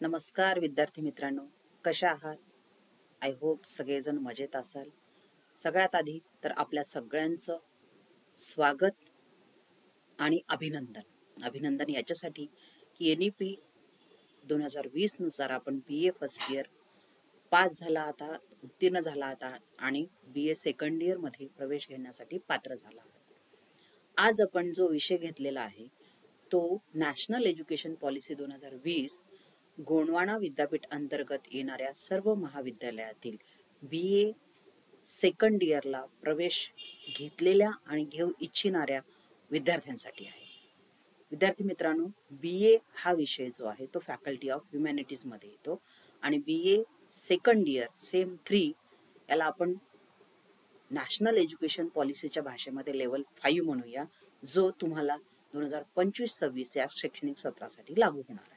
नमस्कार विद्यार्थी मित्रांनो, कशा आहात? आय होप सगळेजण मजेत असाल. सगळ्यात आधी तर आपल्या सगळ्यांचं स्वागत आणि अभिनंदन याच्यासाठी की NEP 2020 नुसार आपण BA फर्स्ट इयर पास झाला आता, उत्तीर्ण झाला आता आणि BA सेकंड इयर मध्ये प्रवेश घेण्यासाठी पात्र झाला आहात. आज आपण जो विषय घेतलेला आहे तो नॅशनल एज्युकेशन पॉलिसी 2020 गोंडवाना विद्यापीठ अंतर्गत येणाऱ्या सर्व महाविद्यालयातील BA सेकंड इयरला प्रवेश घेतलेल्या आणि घेऊ इच्छिणाऱ्या विद्यार्थ्यांसाठी आहे. विद्यार्थी मित्रांनो, BA हा विषय जो आहे तो फॅकल्टी ऑफ ह्युमॅनिटीज मध्ये येतो आणि BA सेकंड इयर सेम 3 याला आपण नॅशनल एज्युकेशन पॉलिसीच्या भाषेमध्ये लेवल 5 म्हणूया, जो तुम्हाला 2025-26 या शैक्षणिक सत्रासाठी लागू होणार आहे.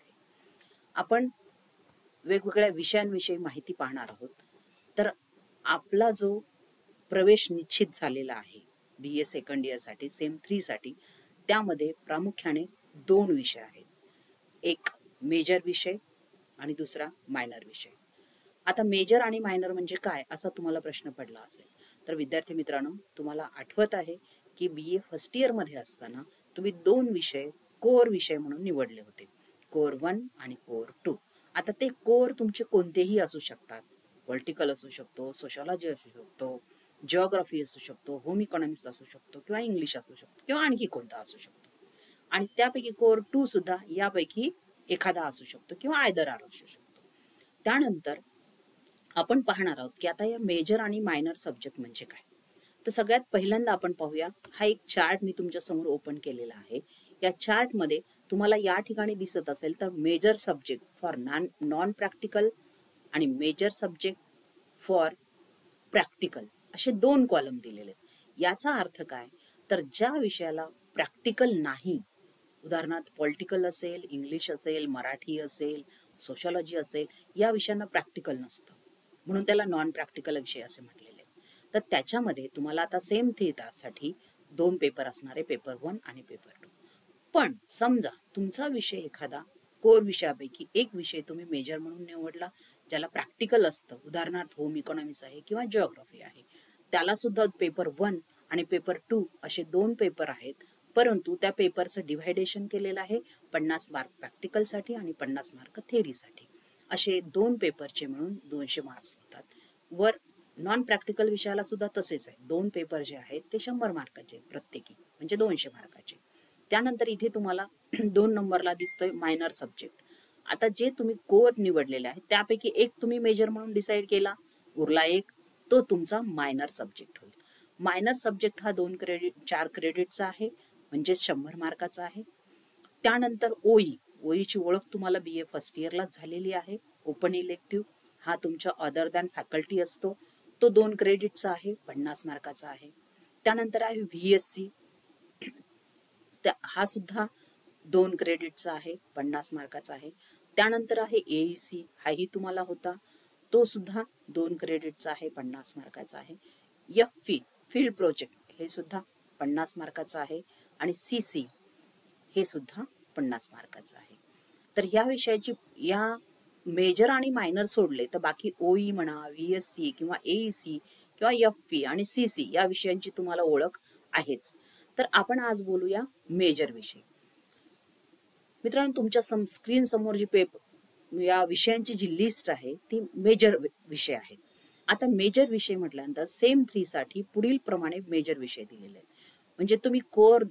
आपण वेगवेगळ्या विषयांविषयी माहिती पाहणार आहोत. तर आपला जो प्रवेश निश्चित झालेला आहे BA सेकंड इयर साठी सेम 3 साठी, त्यामध्ये प्रामुख्याने 2 विषय आहेत. एक मेजर विषय आणि दुसरा मायनर विषय. आता मेजर आणि मायनर म्हणजे काय असा तुम्हाला प्रश्न पडला असेल तर विद्यार्थी मित्रांनो, तुम्हाला आठवत आहे की BA फर्स्ट इयर मध्ये असताना तुम्ही 2 विषय कोर विषय म्हणून निवडले होते, कोर 1 आणि कोर 2. आता ते कोर तुमचे कोणतेही असू शकतात. पॉलिटिकल असू शकतो, सोशॉलॉजी असू शकतो, जिओग्राफी असू शकतो, होम इकॉनॉमिक्स असू शकतो किंवा इंग्लिश असू शकतो किंवा आणखी कोणता असू शकतो. आणि त्यापैकी कोर 2 सुद्धा यापैकी एखादा असू शकतो किंवा आयदर आर असू शकतो. त्यानंतर आपण पाहणार आहोत की आता या मेजर आणि मायनर सब्जेक्ट म्हणजे काय. तर सगळ्यात पहिल्यांदा आपण पाहूया, हा एक चार्ट मी तुमच्या समोर ओपन केलेला आहे. या चार्ट मध्ये तुम्हाला या ठिकाणी दिसत असेल तर major subject for non practical आणि मेजर सब्जेक्ट फॉर प्रॅक्टिकल असे 2 कॉलम दिलेले आहेत. याचा अर्थ काय, तर ज्या विषयाला प्रॅक्टिकल नाही, उदाहरणार्थ पॉलिटिकल असेल, इंग्लिश असेल, मराठी असेल, सोशॉलॉजी असेल, या विषयांना प्रॅक्टिकल नसतं, म्हणून त्याला नॉन प्रॅक्टिकल विषय असे म्हटलेले. तर त्याच्यामध्ये तुम्हाला आता सेम थीटासाठी 2 पेपर असणार आहे, पेपर 1 आणि पेपर 2. पण समजा तुमचा विषय एखादा कोर विषयापैकी एक विषय तुम्ही मेजर म्हणून निवडला, ज्याला प्रॅक्टिकल असतं, उदाहरणार्थ होम इकॉनॉमिक्स आहे किंवा जिओग्राफी आहे, त्याला सुद्धा पेपर 1 आणि पेपर 2 असे 2 पेपर आहेत. परंतु त्या पेपरचं डिव्हायडेशन केलेलं आहे, 50 मार्क प्रॅक्टिकलसाठी आणि 50 मार्क थेअरीसाठी. असे 2 पेपरचे मिळून 200 मार्क्स होतात. वर नॉन प्रॅक्टिकल विषयाला सुद्धा तसेच आहे, 2 पेपर जे आहेत ते 100 मार्काचे प्रत्येकी, म्हणजे 200 मार्काचे. त्यानंतर इथे तुम्हाला 2 नंबरला दिसतोय मायनर सब्जेक्ट. आता जे तुम्ही कोर निवडलेले आहे त्यापैकी एक तुम्ही मेजर म्हणून डिसाईड केला, उरला एक, तो तुमचा मायनर सब्जेक्ट होईल. मायनर सब्जेक्ट हा 4 क्रेडिटचा आहे, म्हणजे 100 मार्काचा आहे. त्यानंतर ओईची ओळख तुम्हाला BA फर्स्ट इयरला झालेली आहे. ओपन इलेक्टिव्ह हा तुमच्या अदर दॅन फॅकल्टी असतो, तो 2 क्रेडिटचा आहे, 50 मार्काचा आहे. त्यानंतर आहे VSC, हा सुद्धा 2 क्रेडिटचा आहे, 50 मार्काचा आहे. त्यानंतर आहे AEC, हाही तुम्हाला होता, तो सुद्धा 2 क्रेडिटचा आहे, 50 मार्काचा आहे. FP फील्ड प्रोजेक्ट हे सुद्धा 50 मार्काचा आहे आणि CC हे सुद्धा 50 मार्काचं आहे. तर या विषयाची या मेजर आणि मायनर सोडले तर बाकी OE म्हणा, VSC किंवा AEC किंवा FP आणि CC या विषयांची तुम्हाला ओळख आहेच. तर आपण आज बोलूया मेजर विषय. मित्रांनो, तुमच्या स्क्रीन समोर जी या विषयांची जी लिस्ट आहे ती मेजर विषय आहेत. आता मेजर विषय म्हटल्यानंतर सेम 3 साठी पुढील प्रमाणे मेजर विषय दिलेले आहेत. म्हणजे तुम्ही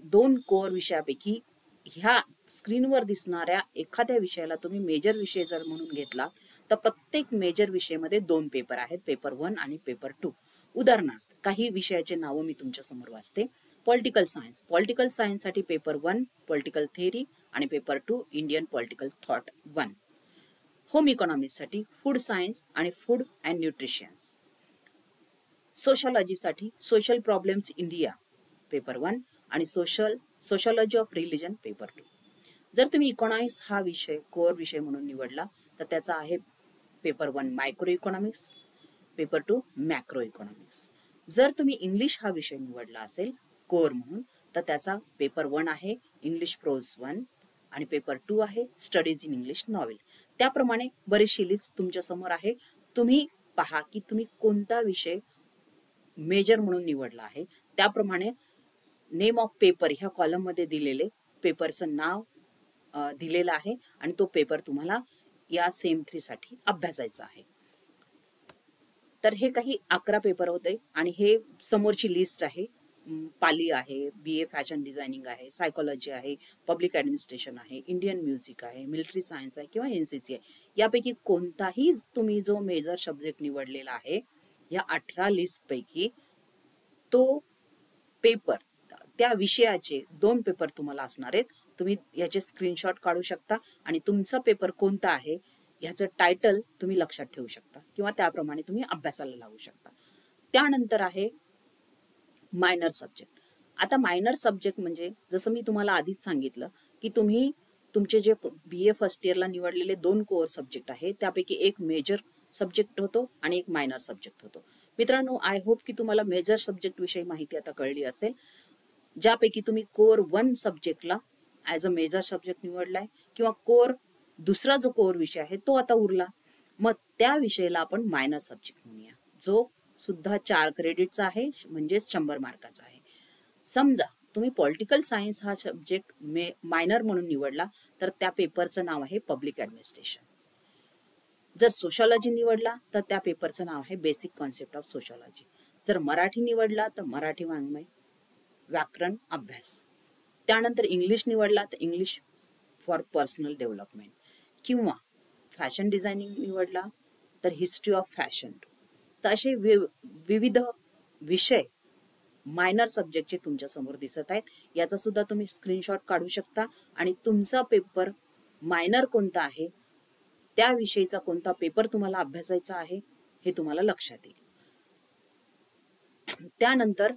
2 कोर विषयापैकी ह्या स्क्रीनवर दिसणाऱ्या एखाद्या विषयाला तुम्ही मेजर विषय जर म्हणून घेतला तर प्रत्येक मेजर विषयामध्ये 2 पेपर आहेत, पेपर 1 आणि पेपर 2. उदाहरणार्थ काही विषयाचे नाव मी तुमच्या समोर वाचते. पॉलिटिकल सायन्स साठी पेपर 1 पॉलिटिकल थिअरी आणि paper 2 Indian political thought 1. Home economics साठी फूड सायन्स आणि फूड अँड न्यूट्रिशन्स. सोशॉलॉजी साठी सोशल प्रॉब्लेम्स इंडिया पेपर 1 आणि सोशॉलॉजी ऑफ रिलिजन पेपर 2. जर तुम्ही इकॉनॉमिक्स हा विषय कोर विषय म्हणून निवडला तर त्याचा आहे paper 1 micro economics, paper 2 macro economics. जर तुम्ही इंग्लिश हा विषय निवडला असेल कोर म्हणून तर त्याचा पेपर 1 आहे इंग्लिश प्रोज 1, आणि पेपर 2 आहे स्टडीज इन इंग्लिश नॉवेल. त्याप्रमाणे बरीचशी लिस्ट तुमच्या समोर आहे. तुम्ही पहा की तुम्ही कोणता विषय मेजर म्हणून निवडला आहे. त्याप्रमाणे नेम ऑफ पेपर ह्या कॉलम मध्ये दिलेले पेपरचं नाव दिलेलं आहे आणि तो पेपर तुम्हाला या सेम 3 साठी अभ्यासायचा आहे. तर हे काही 11 पेपर होते आणि हे समोरची लिस्ट आहे. पाली आहे, BA फॅशन डिझायनिंग आहे, सायकोलॉजी आहे, पब्लिक ऍडमिनिस्ट्रेशन आहे, इंडियन म्युझिक आहे, मिलिटरी सायन्स आहे किंवा NCC आहे. यापैकी कोणताही तुम्ही जो मेजर सब्जेक्ट निवडलेला आहे या 18 लिस्ट पैकी तो पेपर त्या विषयाचे 2 पेपर तुम्हाला असणार आहेत. तुम्ही याचे स्क्रीनशॉट काढू शकता आणि तुमचा पेपर कोणता आहे ह्याचं टायटल तुम्ही लक्षात ठेवू शकता किंवा त्याप्रमाणे तुम्ही अभ्यासाला लागू शकता. त्यानंतर आहे मायनर सब्जेक्ट. आता मायनर सब्जेक्ट म्हणजे जसं मी तुम्हाला आधीच सांगितलं की तुम्ही तुमचे जे BA फर्स्ट इयरला निवडलेले 2 कोअर सब्जेक्ट आहे त्यापैकी एक मेजर सब्जेक्ट होतो आणि एक मायनर सब्जेक्ट होतो. मित्रांनो, आय होप की तुम्हाला मेजर सब्जेक्ट विषयी माहिती आता कळली असेल, ज्यापैकी तुम्ही कोअर 1 सब्जेक्टला ॲज अ मेजर सब्जेक्ट निवडलाय किंवा कोअर दुसरा जो कोअर विषय आहे तो आता उरला. मग त्या विषयाला आपण मायनर सब्जेक्ट म्हणूया, जो सुद्धा 4 क्रेडिटचा आहे, म्हणजेच 100 मार्काचा आहे. समजा तुम्ही पॉलिटिकल सायन्स हा सब्जेक्ट मायनर म्हणून निवडला तर त्या पेपरचं नाव आहे पब्लिक ऍडमिनिस्ट्रेशन. जर सोशॉलॉजी निवडला तर त्या पेपरचं नाव आहे बेसिक कॉन्सेप्ट ऑफ सोशॉलॉजी. जर मराठी निवडला तर मराठी वाङ्मय व्याकरण अभ्यास. त्यानंतर इंग्लिश निवडला तर इंग्लिश फॉर पर्सनल डेव्हलपमेंट किंवा फॅशन डिझायनिंग निवडला तर हिस्ट्री ऑफ फॅशन. तर असे विविध विषय मायनर सब्जेक्टचे तुमच्या समोर दिसत आहेत. याचा सुद्धा तुम्ही स्क्रीनशॉट काढू शकता आणि तुमचा पेपर मायनर कोणता आहे, त्या विषयीचा कोणता पेपर तुम्हाला अभ्यासायचा आहे हे तुम्हाला लक्षात येईल. त्यानंतर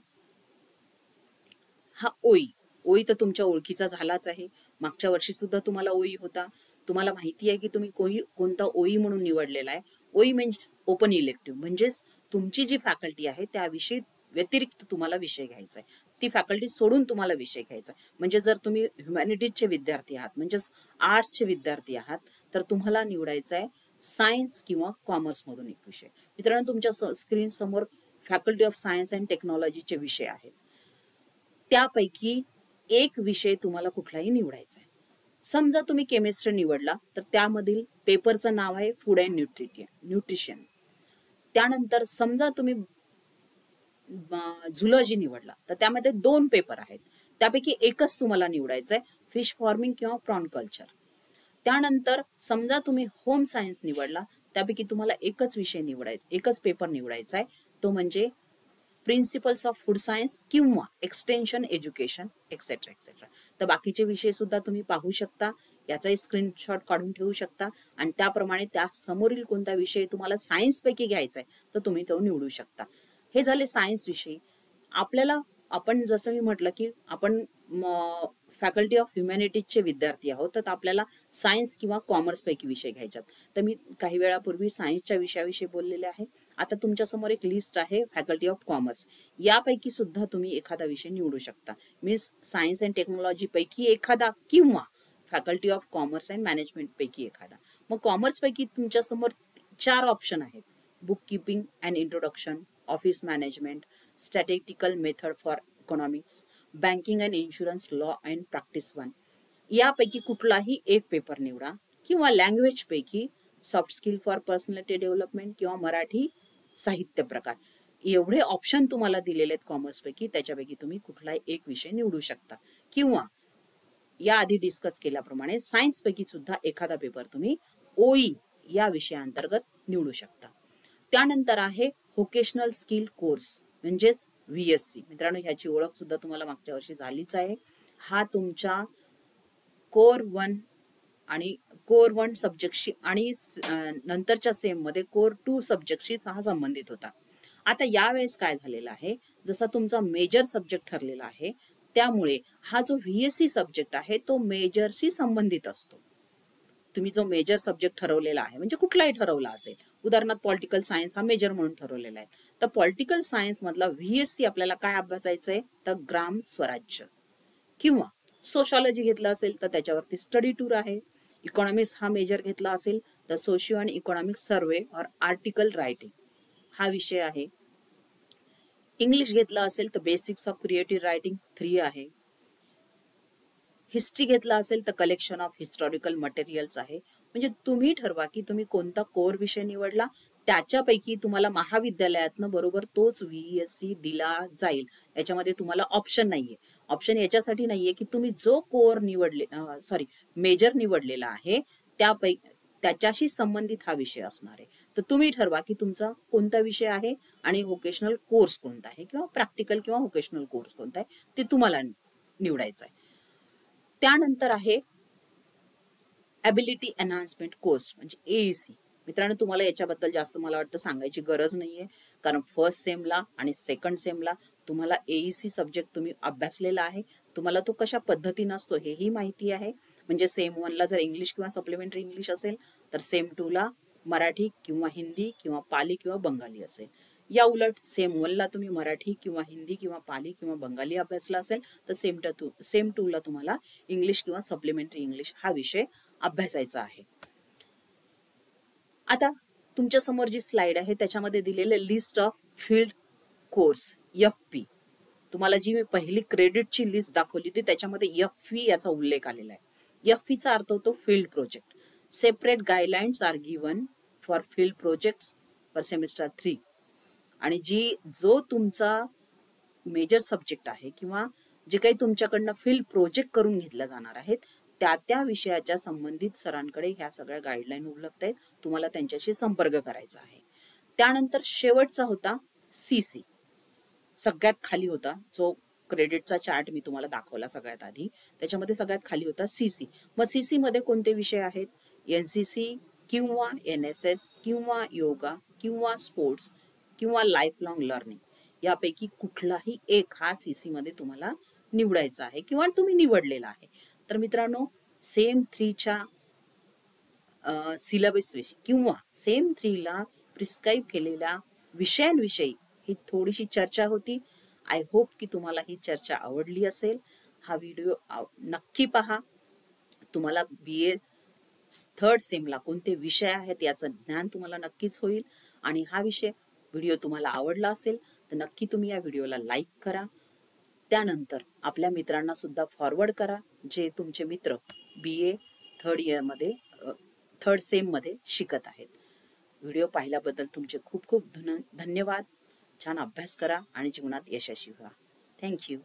हा ओई तर तुमच्या ओळखीचा झालाच आहे. मागच्या वर्षी सुद्धा तुम्हाला ओई होता. तुम्हाला माहिती आहे की तुम्ही कोणता ओई म्हणून निवडलेला आहे. ओई म्हणजे ओपन इलेक्टिव्ह, म्हणजेच तुमची जी फॅकल्टी आहे त्याविषयी व्यतिरिक्त तुम्हाला विषय घ्यायचा आहे. ती फॅकल्टी सोडून तुम्हाला विषय घ्यायचा आहे. म्हणजे जर तुम्ही ह्युमॅनिटीजचे विद्यार्थी आहात, म्हणजेच आर्ट्सचे विद्यार्थी आहात, तर तुम्हाला निवडायचा आहे सायन्स किंवा कॉमर्स मधून एक विषय. मित्रांनो, तुमच्या स्क्रीन समोर फॅकल्टी ऑफ सायन्स अँड टेक्नॉलॉजीचे विषय आहेत. त्यापैकी एक विषय तुम्हाला कुठलाही निवडायचा आहे. समजा तुम्ही केमिस्ट्री निवडला तर त्यामधील पेपरचं नाव आहे फूड अँड न्यूट्रिशन. त्यानंतर समजा तुम्ही झुलॉजी निवडला तर त्यामध्ये 2 पेपर आहेत. त्यापैकी एकच तुम्हाला निवडायचं आहे, फिश फार्मिंग किंवा प्रॉन कल्चर. त्यानंतर समजा तुम्ही होम सायन्स निवडला, त्यापैकी तुम्हाला एकच विषय निवडायचा, एकच पेपर निवडायचा आहे, तो म्हणजे प्रिन्सिपल्स ऑफ फूड सायन्स किंवा एक्सटेन्शन एज्युकेशन एक्सेट्रा एक्सेट्रा. तर बाकीचे विषय सुद्धा तुम्ही पाहू शकता, याचाही स्क्रीनशॉट काढून ठेवू शकता आणि त्याप्रमाणे त्या समोरील कोणता विषय तुम्हाला सायन्स पैकी घ्यायचा आहे तर तुम्ही तो निवडू शकता. हे झाले सायन्स विषयी. आपण जसं मी म्हटलं की आपण फॅकल्टी ऑफ ह्युमॅनिटीजचे विद्यार्थी आहोत, तर आपल्याला सायन्स किंवा कॉमर्स पैकी विषय घ्यायच्यात. तर मी काही वेळापूर्वी सायन्सच्या विषयाविषयी बोललेले आहे. आता तुमच्या समोर एक लिस्ट आहे फॅकल्टी ऑफ कॉमर्स. यापैकी सुद्धा तुम्ही एखादा विषय निवडू शकता. मीन्स सायन्स अँड टेक्नॉलॉजी पैकी एखादा किंवा faculty of commerce and management पैकी एखादा. मग कॉमर्स पैकी तुमच्या समोर 4 ऑप्शन आहेत: book keeping and introduction, office management, statistical method for economics, banking and insurance, law and practice 1. यापैकी कुठलाही एक पेपर निवडा किंवा लँग्वेज पैकी soft skill for personality development किंवा मराठी साहित्य प्रकार. एवढे ऑप्शन तुम्हाला दिलेले आहेत कॉमर्स पैकी, त्याच्यापैकी तुम्ही कुठलाही एक विषय निवडू शकता किंवा या आधी डिस्कस केल्याप्रमाणे सायन्स पैकी सुद्धा एखादा पेपर तुम्ही ओई या विषयाअंतर्गत निवडू शकता. त्यानंतर आहे व्होकेशनल स्किल कोर्स म्हणजेच VSC. मित्रांनो, ह्याची ओळख सुद्धा तुम्हाला मागच्या वर्षी झालीच आहे. हा तुमच्या कोर 1 सब्जेक्टशी आणि नंतरच्या सेम मध्ये कोर 2 सब्जेक्टशी हा संबंधित होता. आता यावेळेस काय झालेलं आहे, जसा तुमचा मेजर सब्जेक्ट ठरलेला आहे, त्यामुळे हा जो VSC सब्जेक्ट आहे तो मेजरशी संबंधित असतो. तुम्ही जो मेजर सब्जेक्ट ठरवलेला आहे, म्हणजे कुठलाही ठरवला असेल, उदाहरणार्थ पॉलिटिकल सायन्स हा मेजर म्हणून ठरवलेला आहे, तर पॉलिटिकल सायन्स मधला VSC आपल्याला काय अभ्यासायचं आहे, तर ग्राम स्वराज्य किंवा सोशॉलॉजी घेतलं असेल तर त्याच्यावरती स्टडी टूर आहे. इकॉनॉमिक्स हा मेजर घेतला असेल तर सोशिओ आणि इकॉनॉमिक सर्वे और आर्टिकल रायटिंग हा विषय आहे. इंग्लिश घेतला असेल तर बेसिक्स ऑफ क्रिएटिव्ह रायटिंग 3 आहे. हिस्ट्री घेतला असेल तर कलेक्शन ऑफ हिस्टॉरिकल मटेरियल्स आहे. म्हणजे तुम्ही ठरवा की तुम्ही कोणता कोर विषय निवडला, त्याच्यापैकी तुम्हाला महाविद्यालयातनं बरोबर तोच VSC दिला जाईल. याच्यामध्ये तुम्हाला ऑप्शन नाहीये. ऑप्शन याच्यासाठी नाहीये की तुम्ही जो कोर मेजर निवडलेला आहे त्याच्याशी संबंधित हा विषय असणार आहे. तर तुम्ही ठरवा की तुमचा कोणता विषय आहे आणि व्होकेशनल कोर्स कोणता आहे किंवा प्रॅक्टिकल किंवा व्होकेशनल कोर्स कोणता आहे ते तुम्हाला निवडायचं आहे. त्यानंतर आहे ॲबिलिटी एनहान्समेंट कोर्स म्हणजे AEC. मित्रांनो, तुम्हाला याच्याबद्दल जास्त मला वाटतं सांगायची गरज नाहीये, कारण फर्स्ट सेमला आणि सेकंड सेमला तुम्हाला AEC सब्जेक्ट तुम्ही अभ्यासलेला आहे. तुम्हाला तो कशा पद्धतीनं असतो हेही माहिती आहे. म्हणजे सेम 1ला जर इंग्लिश किंवा सप्लिमेंटरी इंग्लिश असेल तर सेम 2ला मराठी किंवा हिंदी किंवा पाली किंवा बंगाली असेल. या उलट सेम 1ला तुम्ही मराठी किंवा हिंदी किंवा पाली किंवा बंगाली अभ्यासला असेल तर सेम 2ला तुम्हाला इंग्लिश किंवा सप्लिमेंटरी इंग्लिश हा विषय अभ्यासायचा आहे. आता तुमच्या समोर जी स्लाइड आहे त्याच्यामध्ये दिलेले list of field course FP. तुम्हाला जी मी पहिली क्रेडिटची लिस्ट दाखवली होती त्याच्यामध्ये FP याचा उल्लेख आलेला आहे. FPचा अर्थ होतो field project. Separate guidelines are given for field projects for semester 3. आणि जो तुमचा मेजर सब्जेक्ट आहे किंवा जे काही तुमच्याकडनं फील्ड प्रोजेक्ट करून घेतल्या जाणार आहेत त्या विषयाच्या संबंधित सरांकडे ह्या सगळ्या गाईडलाईन उपलब्ध आहेत. तुम्हाला त्यांच्याशी संपर्क करायचा आहे. त्यानंतर शेवटचा होता CC. सगळ्यात खाली होता जो क्रेडिटचा चार्ट मी तुम्हाला दाखवला सगळ्यात आधी, त्याच्यामध्ये सगळ्यात खाली होता CC. मग CC मध्ये कोणते विषय आहेत? NCC किंवा NSS किंवा योगा किंवा स्पोर्ट्स किंवा लाईफ लॉंग लर्निंग यापैकी कुठलाही एक हा CC मध्ये तुम्हाला निवडायचा आहे किंवा तुम्ही निवडलेला आहे. तर मित्रांनो, सेम 3च्या सिलेबस विषयी किंवा सेम 3ला प्रिस्क्राईब केलेल्या विषयांविषयी ही थोडीशी चर्चा होती. आय होप की तुम्हाला ही चर्चा आवडली असेल. हा व्हिडिओ नक्की पहा. तुम्हाला BA 3rd सेमला कोणते विषय आहेत याचं ज्ञान तुम्हाला नक्कीच होईल. आणि हा व्हिडिओ तुम्हाला आवडला असेल तर नक्की तुम्ही या व्हिडिओला लाईक करा. त्यानंतर आपल्या मित्रांना सुद्धा फॉरवर्ड करा जे तुमचे मित्र BA 3rd सेम मध्ये शिकत आहेत. व्हिडिओ पाहिल्याबद्दल तुमचे खूप खूप धन्यवाद. छान अभ्यास करा आणि जीवनात यशस्वी व्हा. थँक्यू.